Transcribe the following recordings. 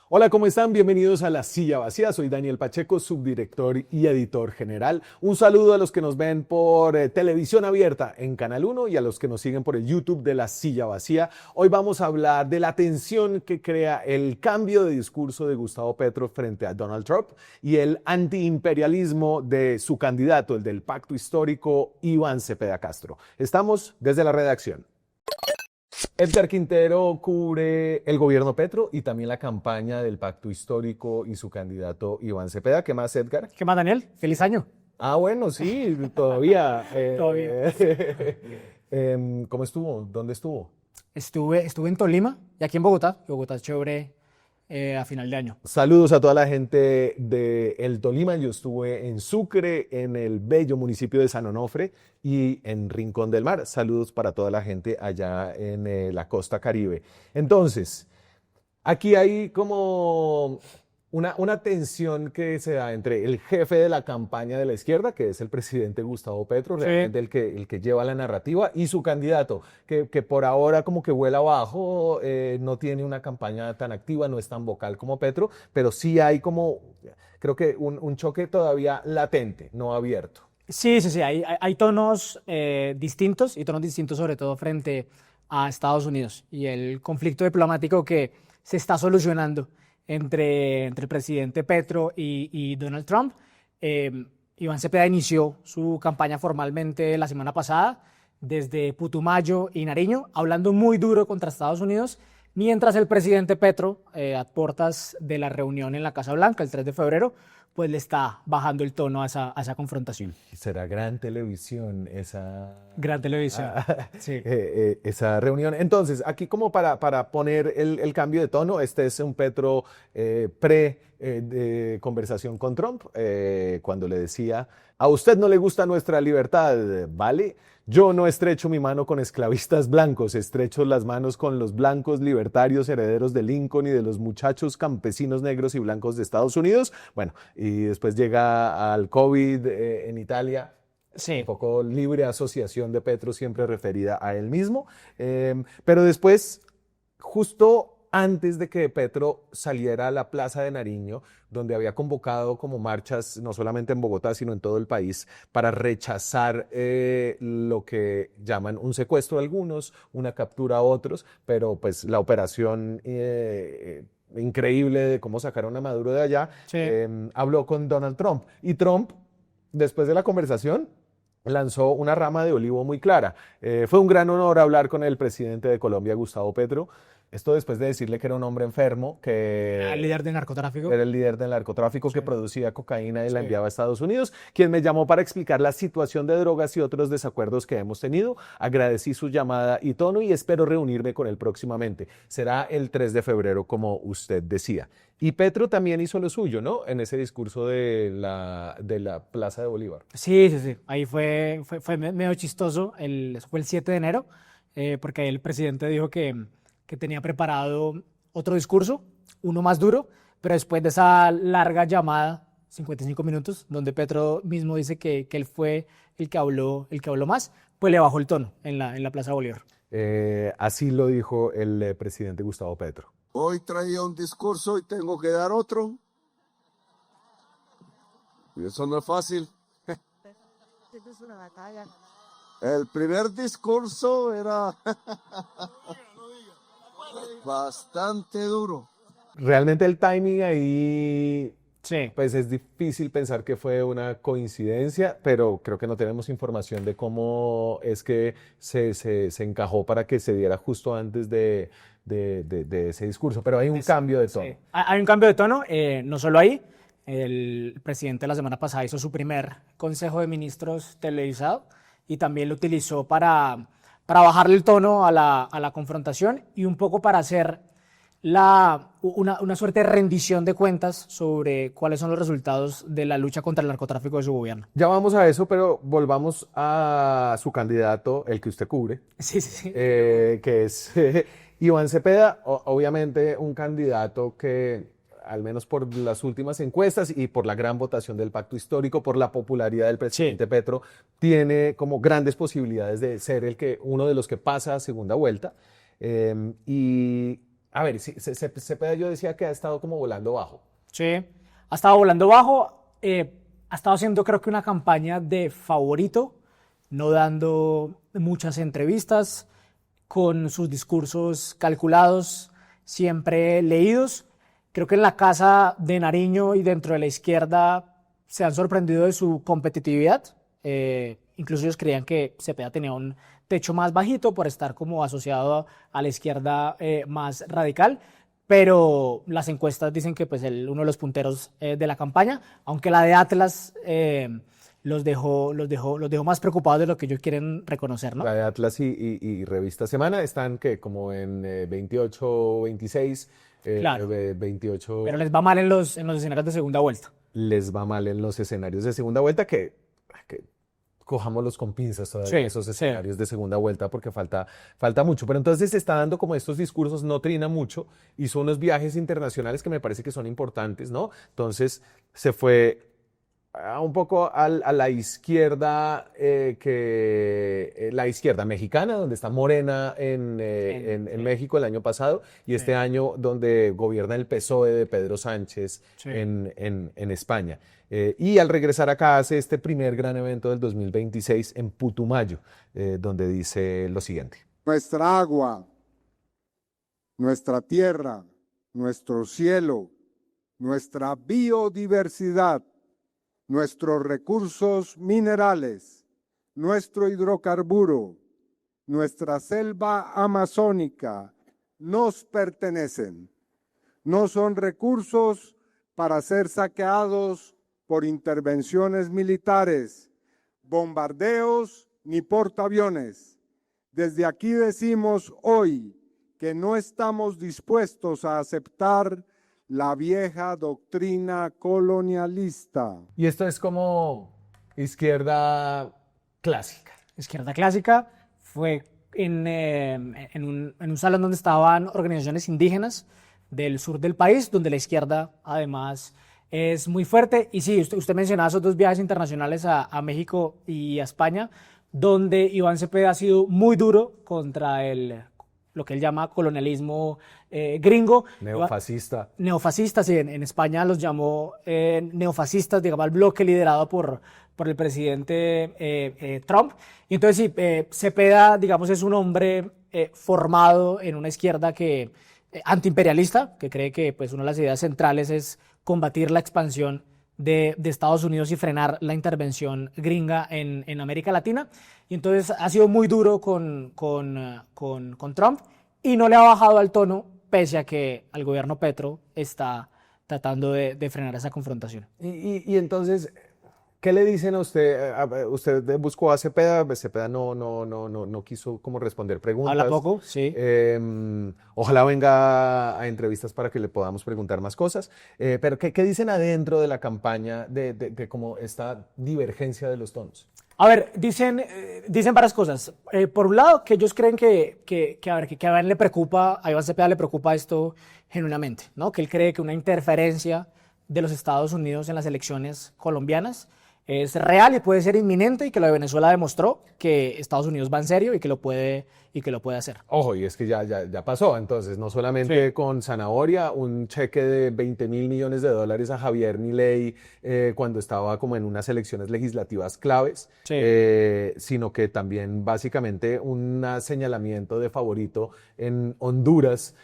Hola, ¿cómo están? Bienvenidos a La Silla Vacía. Soy Daniel Pacheco, subdirector y editor general. Un saludo a los que nos ven por televisión abierta en Canal 1 y a los que nos siguen por el YouTube de La Silla Vacía. Hoy vamos a hablar de la tensión que crea el cambio de discurso de Gustavo Petro frente a Donald Trump y el antiimperialismo de su candidato, el del pacto histórico, Iván Cepeda Castro. Estamos desde la redacción. Edgar Quintero cubre el gobierno Petro y también la campaña del pacto histórico y su candidato Iván Cepeda. ¿Qué más, Edgar? ¿Qué más, Daniel? ¡Feliz año! Ah, bueno, sí, todavía. Todavía. ¿Cómo estuvo? ¿Dónde estuvo? Estuve en Tolima y aquí en Bogotá. Bogotá es chévere a final de año. Saludos a toda la gente de El Tolima. Yo estuve en Sucre, en el bello municipio de San Onofre y en Rincón del Mar. Saludos para toda la gente allá en la costa Caribe. Entonces, aquí hay como una tensión que se da entre el jefe de la campaña de la izquierda, que es el presidente Gustavo Petro, Sí. realmente el que lleva la narrativa, y su candidato, que por ahora como que vuela abajo, no tiene una campaña tan activa, no es tan vocal como Petro, pero sí hay como, creo que un choque todavía latente, no abierto. Sí. Hay tonos distintos y tonos distintos sobre todo frente a Estados Unidos y el conflicto diplomático que se está solucionando entre el presidente Petro y Donald Trump. Iván Cepeda inició su campaña formalmente la semana pasada desde Putumayo y Nariño, hablando muy duro contra Estados Unidos, mientras el presidente Petro, a puertas de la reunión en la Casa Blanca el 3 de febrero, pues le está bajando el tono a esa confrontación. Será gran televisión esa... Gran televisión. Sí. Esa reunión. Entonces, aquí como para poner el cambio de tono, este es un Petro de conversación con Trump, cuando le decía, a usted no le gusta nuestra libertad, ¿vale? Yo no estrecho mi mano con esclavistas blancos, estrecho las manos con los blancos libertarios herederos de Lincoln y de los muchachos campesinos negros y blancos de Estados Unidos. Bueno, y después llega al COVID en Italia. Sí. Un poco libre asociación de Petro, siempre referida a él mismo. Pero después, justo antes de que Petro saliera a la Plaza de Nariño, donde había convocado como marchas, no solamente en Bogotá, sino en todo el país, para rechazar lo que llaman un secuestro a algunos, una captura a otros, pero pues la operación increíble de cómo sacaron a Maduro de allá, Sí. habló con Donald Trump. Y Trump, después de la conversación, lanzó una rama de olivo muy clara. Fue un gran honor hablar con el presidente de Colombia, Gustavo Petro. Esto después de decirle que era un hombre enfermo, que El líder del narcotráfico. era el líder del narcotráfico, Sí. que producía cocaína y la Sí. enviaba a Estados Unidos, quien me llamó para explicar la situación de drogas y otros desacuerdos que hemos tenido. Agradecí su llamada y tono y espero reunirme con él próximamente. Será el 3 de febrero, como usted decía. Y Petro también hizo lo suyo, ¿no? En ese discurso de la Plaza de Bolívar. Sí. Ahí fue medio chistoso. Eso fue el 7 de enero, porque ahí el presidente dijo que tenía preparado otro discurso, uno más duro, pero después de esa larga llamada, 55 minutos, donde Petro mismo dice que él fue el que habló más, pues le bajó el tono en la Plaza Bolívar. Así lo dijo el presidente Gustavo Petro. Hoy traía un discurso y tengo que dar otro. Y eso no es fácil. Es una batalla. El primer discurso era bastante duro. Realmente el timing ahí, Sí. pues es difícil pensar que fue una coincidencia, pero creo que no tenemos información de cómo es que se encajó para que se diera justo antes de ese discurso. Pero hay un cambio de tono. Sí. Hay un cambio de tono, no solo ahí. El presidente la semana pasada hizo su primer Consejo de Ministros televisado y también lo utilizó para bajarle el tono a la confrontación y un poco para hacer una suerte de rendición de cuentas sobre cuáles son los resultados de la lucha contra el narcotráfico de su gobierno. Ya vamos a eso, pero volvamos a su candidato, el que usted cubre, Sí. que es Iván Cepeda, obviamente un candidato que, al menos por las últimas encuestas y por la gran votación del pacto histórico, por la popularidad del presidente Petro, tiene como grandes posibilidades de ser uno de los que pasa a segunda vuelta. Y A ver, Cepeda yo decía que ha estado como volando bajo. Sí, ha estado volando bajo, ha estado haciendo creo que una campaña de favorito, no dando muchas entrevistas, con sus discursos calculados, siempre leídos. Creo que en la casa de Nariño y dentro de la izquierda se han sorprendido de su competitividad. Incluso ellos creían que Cepeda tenía un techo más bajito por estar como asociado a la izquierda más radical, pero las encuestas dicen que pues uno de los punteros de la campaña, aunque la de Atlas los dejó más preocupados de lo que ellos quieren reconocer, ¿no? La de Atlas y Revista Semana están que como en 28, 26, Claro. 28 Pero les va mal en los escenarios de segunda vuelta. les va mal en los escenarios de segunda vuelta que cojámoslos con pinzas todavía Sí, esos sí. escenarios de segunda vuelta porque falta mucho. Pero entonces se está dando como estos discursos, no trina mucho, hizo unos viajes internacionales que me parece que son importantes, ¿no? Entonces se fue un poco a la izquierda, la izquierda mexicana, donde está Morena en México el año pasado, y este año donde gobierna el PSOE de Pedro Sánchez Sí. en España. Y al regresar acá hace este primer gran evento del 2026 en Putumayo, donde dice lo siguiente. Nuestra agua, nuestra tierra, nuestro cielo, nuestra biodiversidad, nuestros recursos minerales, nuestro hidrocarburo, nuestra selva amazónica nos pertenecen. No son recursos para ser saqueados por intervenciones militares, bombardeos ni portaaviones. Desde aquí decimos hoy que no estamos dispuestos a aceptar la vieja doctrina colonialista. Y esto es como izquierda clásica. Izquierda clásica fue en un salón donde estaban organizaciones indígenas del sur del país, donde la izquierda además es muy fuerte. Y sí, usted mencionaba esos dos viajes internacionales a México y a España, donde Iván Cepeda ha sido muy duro contra lo que él llama colonialismo gringo. Neofascistas, sí, en España los llamó neofascistas, digamos, al bloque liderado por el presidente Trump. Y entonces sí, Cepeda, digamos, es un hombre formado en una izquierda antiimperialista, que cree que pues, una de las ideas centrales es combatir la expansión de Estados Unidos y frenar la intervención gringa en América Latina. Y entonces ha sido muy duro con Trump y no le ha bajado al tono, pese a que el gobierno Petro está tratando de frenar esa confrontación. Y entonces, ¿qué le dicen a usted? Usted buscó a Cepeda, Cepeda no quiso como responder preguntas. Habla poco, sí. Ojalá venga a entrevistas para que le podamos preguntar más cosas. Pero ¿qué dicen adentro de la campaña de como esta divergencia de los tonos? A ver, dicen varias cosas. Por un lado, que ellos creen que a Iván le preocupa, a Iván Cepeda le preocupa esto genuinamente, ¿no? Que él cree que una interferencia de los Estados Unidos en las elecciones colombianas es real y puede ser inminente, y que lo de Venezuela demostró que Estados Unidos va en serio y que lo puede hacer. Ojo, y es que ya pasó, entonces, no solamente Sí. con Zanahoria, un cheque de $20.000 millones a Javier Milei cuando estaba como en unas elecciones legislativas claves, Sí. sino que también básicamente un señalamiento de favorito en Honduras,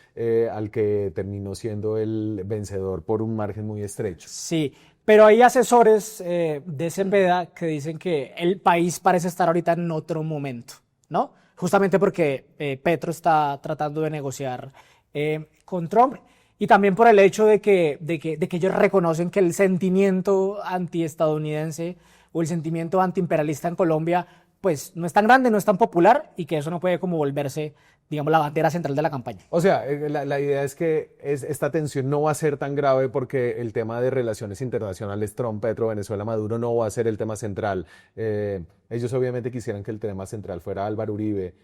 al que terminó siendo el vencedor por un margen muy estrecho. Sí, pero hay asesores de Cepeda que dicen que el país parece estar ahorita en otro momento, ¿no? Justamente porque Petro está tratando de negociar con Trump, y también por el hecho de que ellos reconocen que el sentimiento antiestadounidense o el sentimiento antiimperialista en Colombia pues no es tan grande, no es tan popular, y que eso no puede como volverse, digamos, la bandera central de la campaña. O sea, la idea es que esta tensión no va a ser tan grave porque el tema de relaciones internacionales Trump, Petro, Venezuela, Maduro no va a ser el tema central. Ellos obviamente quisieran que el tema central fuera Álvaro Uribe.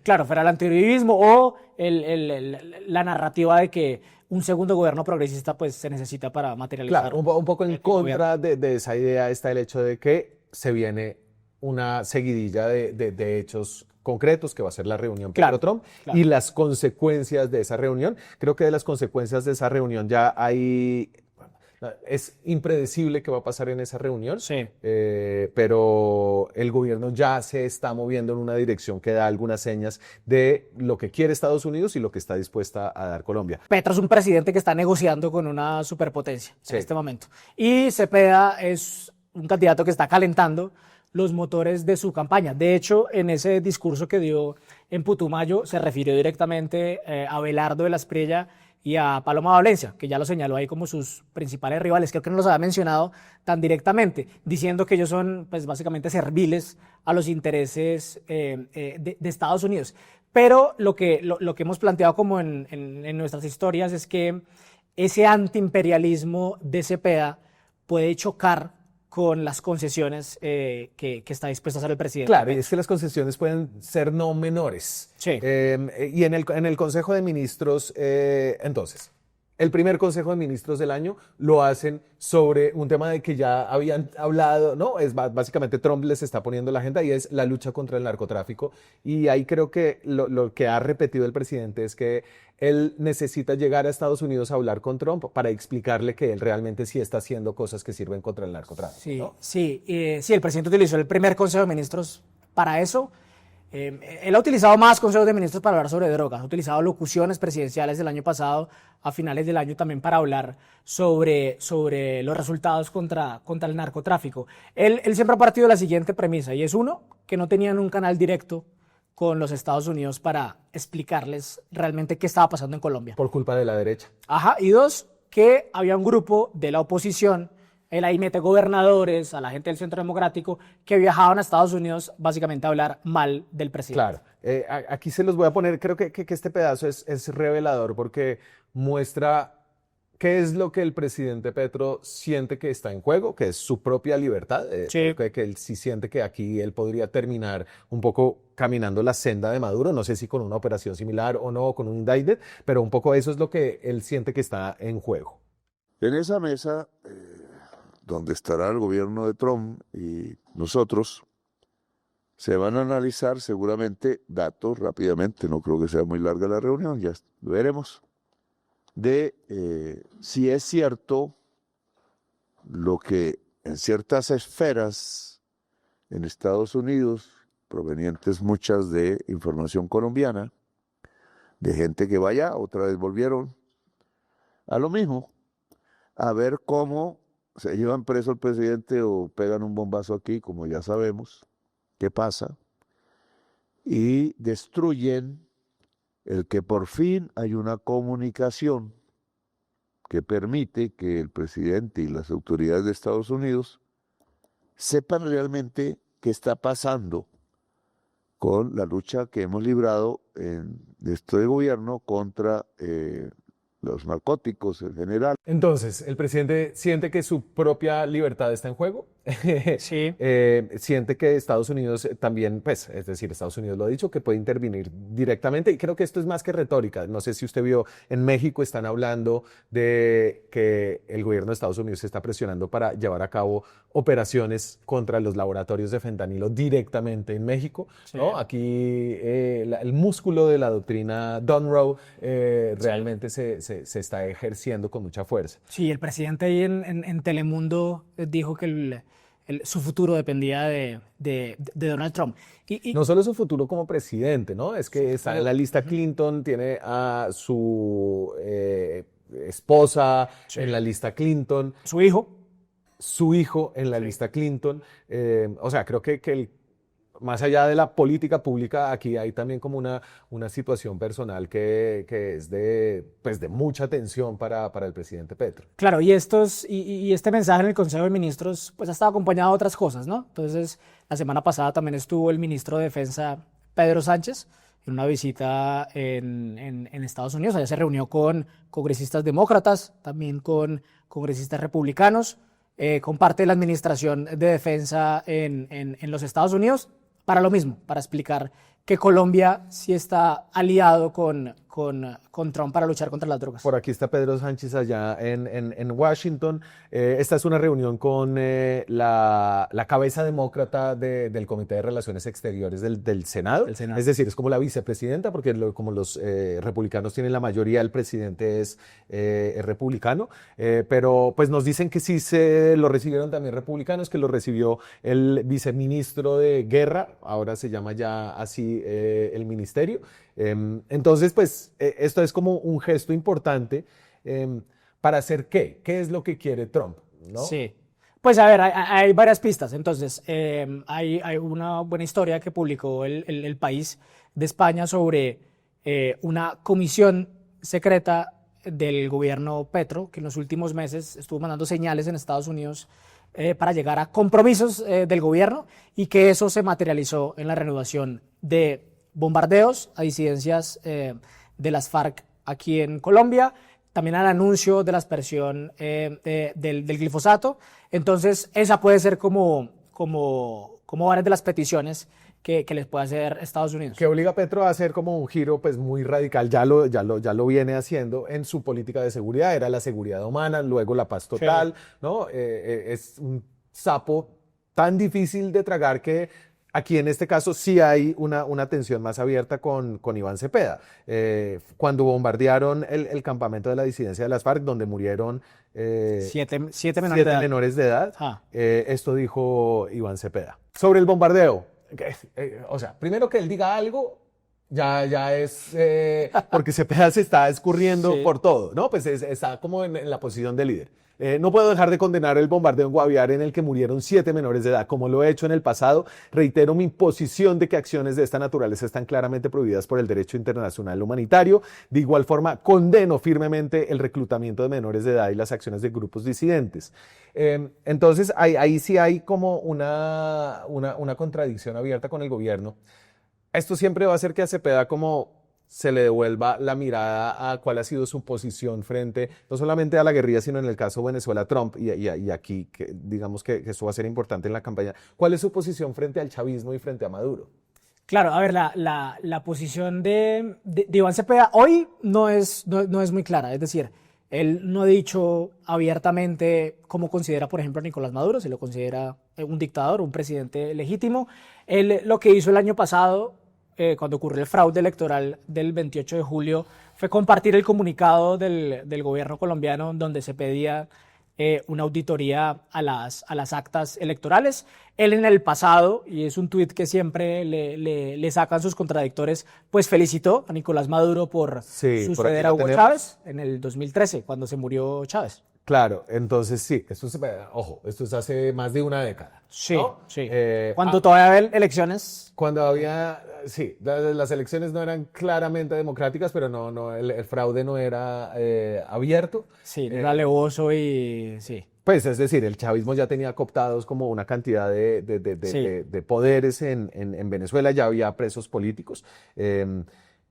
Claro, fuera el antiuribismo o la narrativa de que un segundo gobierno progresista pues se necesita para materializar. Claro, un poco en contra de esa idea está el hecho de que se viene una seguidilla de hechos concretos, que va a ser la reunión Claro, Petro-Trump, claro. y las consecuencias de esa reunión. Creo que de las consecuencias de esa reunión ya hay... Es impredecible qué va a pasar en esa reunión, Sí. pero el gobierno ya se está moviendo en una dirección que da algunas señas de lo que quiere Estados Unidos y lo que está dispuesta a dar Colombia. Petro es un presidente que está negociando con una superpotencia Sí. en este momento. Y Cepeda es un candidato que está calentando los motores de su campaña. De hecho, en ese discurso que dio en Putumayo, se refirió directamente a Abelardo de la Espriella y a Paloma Valencia, que ya lo señaló ahí como sus principales rivales. Creo que no los había mencionado tan directamente, diciendo que ellos son, pues, básicamente serviles a los intereses de Estados Unidos. Pero lo que hemos planteado como en nuestras historias es que ese antiimperialismo de Cepeda puede chocar con las concesiones que está dispuesto a hacer el presidente. Claro, y es que las concesiones pueden ser no menores. Sí. Y en el Consejo de Ministros, entonces, el primer Consejo de Ministros del año lo hacen sobre un tema de que ya habían hablado, ¿no? Básicamente Trump les está poniendo la agenda y es la lucha contra el narcotráfico. Y ahí creo que lo que ha repetido el presidente es que él necesita llegar a Estados Unidos a hablar con Trump para explicarle que él realmente sí está haciendo cosas que sirven contra el narcotráfico. Sí, ¿no? sí, sí, el presidente utilizó el primer Consejo de Ministros para eso. Él ha utilizado más consejos de ministros para hablar sobre drogas, ha utilizado locuciones presidenciales del año pasado, a finales del año también para hablar sobre los resultados contra el narcotráfico. Él siempre ha partido de la siguiente premisa, y es uno, que no tenían un canal directo con los Estados Unidos para explicarles realmente qué estaba pasando en Colombia. Por culpa de la derecha. Ajá, y dos, que había un grupo de la oposición, él ahí mete gobernadores, a la gente del Centro Democrático, que viajaban a Estados Unidos básicamente a hablar mal del presidente. Claro, aquí se los voy a poner, creo que este pedazo es revelador porque muestra qué es lo que el presidente Petro siente que está en juego, que es su propia libertad, Sí. que él sí siente que aquí él podría terminar un poco caminando la senda de Maduro, no sé si con una operación similar o no, con un indictment, pero un poco eso es lo que él siente que está en juego. En esa mesa, donde estará el gobierno de Trump y nosotros, se van a analizar seguramente datos rápidamente, no creo que sea muy larga la reunión, ya veremos, de si es cierto lo que en ciertas esferas en Estados Unidos, provenientes muchas de información colombiana, de gente que vaya, otra vez volvieron a lo mismo, a ver cómo se llevan preso al presidente o pegan un bombazo aquí, como ya sabemos qué pasa, y destruyen el que por fin hay una comunicación que permite que el presidente y las autoridades de Estados Unidos sepan realmente qué está pasando con la lucha que hemos librado en este gobierno contra los narcóticos en general. Entonces, ¿el presidente siente que su propia libertad está en juego? Sí. Siente que Estados Unidos también, pues, es decir, Estados Unidos lo ha dicho, que puede intervenir directamente, y creo que esto es más que retórica. No sé si usted vio, en México están hablando de que el gobierno de Estados Unidos se está presionando para llevar a cabo operaciones contra los laboratorios de fentanilo directamente en México, Sí. ¿no? Aquí el músculo de la doctrina Monroe realmente se está ejerciendo con mucha fuerza. Sí, el presidente ahí en Telemundo dijo que su futuro dependía de Donald Trump. Y No solo su futuro como presidente, ¿no? Es que está en la lista Clinton, tiene a su esposa en la lista Clinton, su hijo. su hijo en la lista Clinton. O sea, creo que más allá de la política pública, aquí hay también como una situación personal que es pues de mucha tensión para el presidente Petro. Claro, y este mensaje en el Consejo de Ministros pues ha estado acompañado de otras cosas, ¿no? Entonces, la semana pasada también estuvo el ministro de Defensa, Pedro Sánchez, en una visita en Estados Unidos. Allá se reunió con congresistas demócratas, también con congresistas republicanos, con parte de la Administración de Defensa en los Estados Unidos, para lo mismo, para explicar que Colombia sí está aliado con Trump para luchar contra las drogas. Por aquí está Pedro Sánchez allá en Washington. Esta es una reunión con la cabeza demócrata del Comité de Relaciones Exteriores del Senado. Del Senado. Es decir, es como la vicepresidenta, porque como los republicanos tienen la mayoría, el presidente es republicano. Pero pues nos dicen que sí se lo recibieron también republicanos, que lo recibió el viceministro de Guerra, ahora se llama ya así el ministerio. Entonces, pues, esto es como un gesto importante para hacer ¿qué? ¿Qué es lo que quiere Trump? ¿No? Sí. Pues a ver, hay varias pistas. Entonces, hay una buena historia que publicó el País de España sobre una comisión secreta del gobierno Petro, que en los últimos meses estuvo mandando señales en Estados Unidos para llegar a compromisos del gobierno, y que eso se materializó en la reanudación de bombardeos a disidencias de las FARC aquí en Colombia, también al anuncio de la aspersión del glifosato. Entonces, esa puede ser como varias de las peticiones que les puede hacer Estados Unidos. Que obliga a Petro a hacer como un giro pues muy radical, ya lo viene haciendo en su política de seguridad. Era la seguridad humana, luego la paz total, sí. ¿No? Es un sapo tan difícil de tragar que aquí en este caso sí hay una tensión más abierta con Iván Cepeda. Cuando bombardearon el campamento de la disidencia de las FARC, donde murieron siete menores de edad, Ah. Esto dijo Iván Cepeda. Sobre el bombardeo, o sea, primero que él diga algo, ya es, porque Cepeda se está escurriendo Sí. por todo, ¿no? Pues está como en la posición de líder. No puedo dejar de condenar el bombardeo en Guaviare en el que murieron 7 menores de edad. Como lo he hecho en el pasado, reitero mi posición de que acciones de esta naturaleza están claramente prohibidas por el derecho internacional humanitario. De igual forma, condeno firmemente el reclutamiento de menores de edad y las acciones de grupos disidentes. Entonces, ahí sí hay como una contradicción abierta con el gobierno. Esto siempre va a hacer que a Cepeda como se le devuelva la mirada a cuál ha sido su posición frente no solamente a la guerrilla, sino en el caso Venezuela-Trump, y aquí digamos que eso va a ser importante en la campaña. ¿Cuál es su posición frente al chavismo y frente a Maduro? Claro, a ver, la posición de Iván Cepeda hoy no es muy clara. Es decir, él no ha dicho abiertamente cómo considera, por ejemplo, a Nicolás Maduro, si lo considera un dictador, un presidente legítimo. Él lo que hizo el año pasado, cuando ocurrió el fraude electoral del 28 de julio, fue compartir el comunicado del gobierno colombiano donde se pedía una auditoría a las actas electorales. Él en el pasado, y es un tuit que siempre le sacan sus contradictores, pues felicitó a Nicolás Maduro por suceder a Hugo Chávez en el 2013, cuando se murió Chávez. Claro, entonces sí, ojo, esto es hace más de una década. Sí, ¿no? sí. Cuando todavía había elecciones. Cuando había, sí, las elecciones no eran claramente democráticas, pero no, el fraude no era abierto. Sí, era alevoso y sí. Pues es decir, el chavismo ya tenía cooptados como una cantidad de poderes en Venezuela, ya había presos políticos.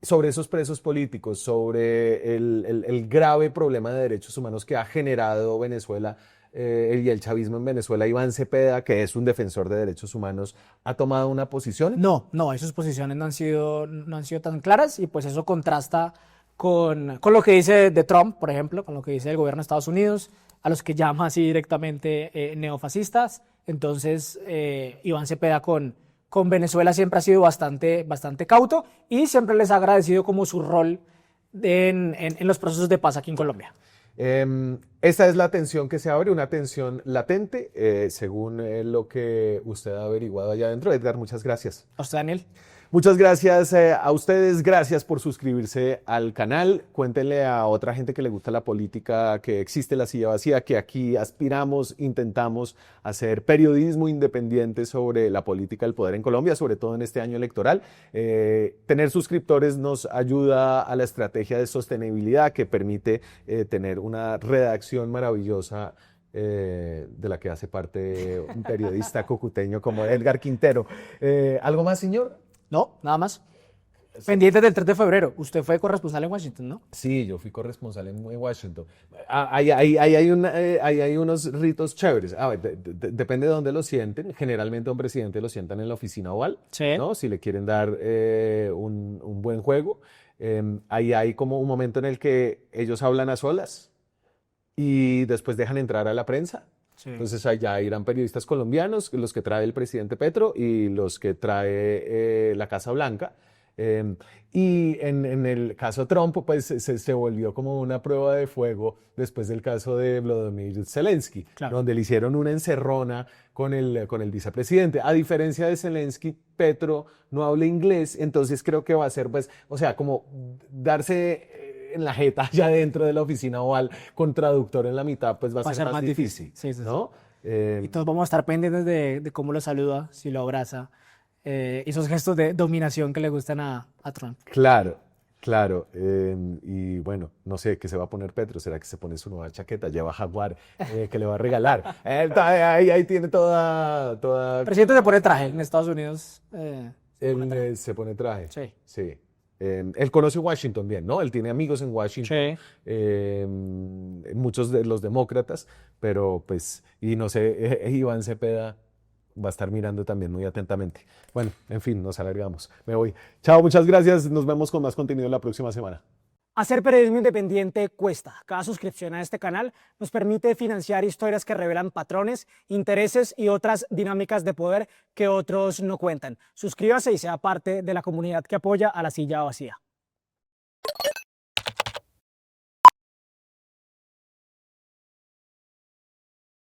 Sobre esos presos políticos, sobre el grave problema de derechos humanos que ha generado Venezuela y el chavismo en Venezuela, Iván Cepeda, que es un defensor de derechos humanos, ¿ha tomado una posición? No, esas posiciones no han sido tan claras, y pues eso contrasta con lo que dice de Trump, por ejemplo, con lo que dice el gobierno de Estados Unidos, a los que llama así directamente neofascistas. Entonces, Iván Cepeda con Venezuela siempre ha sido bastante cauto, y siempre les ha agradecido como su rol en los procesos de paz aquí en Colombia. Esta es la tensión que se abre, una tensión latente, según lo que usted ha averiguado allá adentro. Edgar, muchas gracias. ¿A usted, Daniel? Muchas gracias a ustedes, gracias por suscribirse al canal. Cuéntenle a otra gente que le gusta la política que existe La Silla Vacía, que aquí aspiramos, intentamos hacer periodismo independiente sobre la política del poder en Colombia, sobre todo en este año electoral. Tener suscriptores nos ayuda a la estrategia de sostenibilidad que permite tener una redacción maravillosa de la que hace parte un periodista cucuteño como Edgar Quintero. ¿Algo más, señor? No, nada más. Pendientes del 3 de febrero. Usted fue corresponsal en Washington, ¿no? Sí, yo fui corresponsal en Washington. Ahí hay unos ritos chéveres. A ver, depende de dónde lo sienten. Generalmente a un presidente lo sientan en la oficina oval, Sí. ¿no? Si le quieren dar un buen juego. Ahí hay como un momento en el que ellos hablan a solas y después dejan entrar a la prensa. Sí. Entonces allá irán periodistas colombianos, los que trae el presidente Petro y los que trae la Casa Blanca. Y en el caso Trump, pues se volvió como una prueba de fuego después del caso de Volodymyr Zelensky, Claro. donde le hicieron una encerrona con el vicepresidente. A diferencia de Zelensky, Petro no habla inglés, entonces creo que va a ser, pues, o sea, como darse en la jeta allá dentro de la oficina oval con traductor en la mitad, pues va a ser más difícil, Sí, sí, sí. ¿no? Y todos vamos a estar pendientes de cómo lo saluda, si lo abraza. Esos gestos de dominación que le gustan a Trump. Claro, claro. Y bueno, no sé qué se va a poner Petro. ¿Será que se pone su nueva chaqueta? Lleva Jaguar, que le va a regalar. Ahí tiene toda. El presidente se pone traje en Estados Unidos. Él se pone traje. Sí. Sí. Él conoce Washington bien, ¿no? Él tiene amigos en Washington, Sí. muchos de los demócratas, pero pues, y no sé, Iván Cepeda va a estar mirando también muy atentamente. Bueno, en fin, nos alargamos. Me voy. Chao, muchas gracias. Nos vemos con más contenido la próxima semana. Hacer periodismo independiente cuesta. Cada suscripción a este canal nos permite financiar historias que revelan patrones, intereses y otras dinámicas de poder que otros no cuentan. Suscríbase y sea parte de la comunidad que apoya a La Silla Vacía.